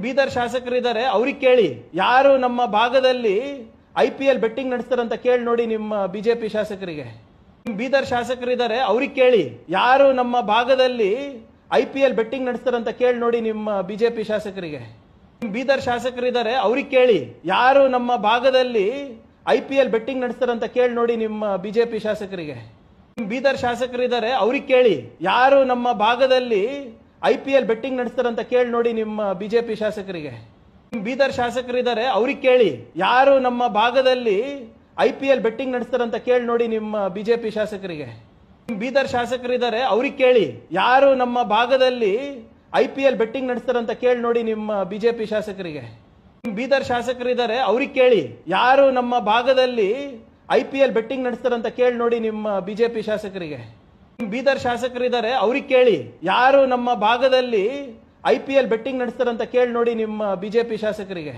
ಬೀದರ್ ಶಾಸಕರಿದ್ದಾರೆ, ಅವ್ರಿಗೆ ಕೇಳಿ ಯಾರು ನಮ್ಮ ಭಾಗದಲ್ಲಿ IPL ಬೆಟ್ಟಿಂಗ್ ನಡೆಸ್ತಾರಂತ ಕೇಳಿ ನೋಡಿ ನಿಮ್ಮ ಬಿಜೆಪಿ ಶಾಸಕರಿಗೆ. ಬೀದರ್ ಶಾಸಕರಿದ್ದಾರೆ, ಅವ್ರಿಗೆ ಕೇಳಿ ಯಾರು ನಮ್ಮ ಭಾಗದಲ್ಲಿ IPL ಬೆಟ್ಟಿಂಗ್ ನಡೆಸ್ತಾರಂತ ಕೇಳಿ ನೋಡಿ ನಿಮ್ಮ ಬಿಜೆಪಿ ಶಾಸಕರಿಗೆ. ಬೀದರ್ ಶಾಸಕರಿದ್ದಾರೆ, ಅವ್ರಿಗೆ ಕೇಳಿ ಯಾರು ನಮ್ಮ ಭಾಗದಲ್ಲಿ IPL ಬೆಟ್ಟಿಂಗ್ ನಡೆಸ್ತಾರಂತ ಕೇಳಿ ನೋಡಿ ನಿಮ್ಮ ಬಿಜೆಪಿ ಶಾಸಕರಿಗೆ. ಬೀದರ್ ಶಾಸಕರಿದ್ದಾರೆ, ಅವ್ರಿಗೆ ಕೇಳಿ ಯಾರು ನಮ್ಮ ಭಾಗದಲ್ಲಿ IPL ಬೆಟ್ಟಿಂಗ್ ನಡೆಸ್ತಾರಂತ ಕೇಳಿ ನೋಡಿ ನಿಮ್ಮ ಬಿಜೆಪಿ ಶಾಸಕರಿಗೆ. ಬೀದರ್ ಶಾಸಕರಿದ್ದಾರೆ, ಅವ್ರಿಗೆ ಕೇಳಿ ಯಾರು ನಮ್ಮ ಭಾಗದಲ್ಲಿ IPL ಬೆಟ್ಟಿಂಗ್ ನಡೆಸ್ತಾರಂತ ಕೇಳಿ ನೋಡಿ ನಿಮ್ಮ ಬಿಜೆಪಿ ಶಾಸಕರಿಗೆ. ಬೀದರ್ ಶಾಸಕರಿದ್ದಾರೆ, ಅವ್ರಿಗೆ ಕೇಳಿ ಯಾರು ನಮ್ಮ ಭಾಗದಲ್ಲಿ IPL ಬೆಟ್ಟಿಂಗ್ ನಡೆಸ್ತಾರಂತ ಕೇಳಿ ನೋಡಿ ನಿಮ್ಮ ಬಿಜೆಪಿ ಶಾಸಕರಿಗೆ. ಬೀದರ್ ಶಾಸಕರಿದ್ದಾರೆ, ಅವ್ರಿಗೆ ಕೇಳಿ ಯಾರು ನಮ್ಮ ಭಾಗದಲ್ಲಿ IPL ಬೆಟ್ಟಿಂಗ್ ನಡೆಸ್ತಾರಂತ ಕೇಳಿ ನೋಡಿ ನಿಮ್ಮ ಬಿಜೆಪಿ ಶಾಸಕರಿಗೆ. ಬೀದರ್ ಶಾಸಕರಿದ್ದಾರೆ, ಅವ್ರಿಗೆ ಕೇಳಿ ಯಾರು ನಮ್ಮ ಭಾಗದಲ್ಲಿ IPL ಬೆಟ್ಟಿಂಗ್ ನಡೆಸ್ತಾರಂತ ಕೇಳಿ ನೋಡಿ ನಿಮ್ಮ ಬಿಜೆಪಿ ಶಾಸಕರಿಗೆ.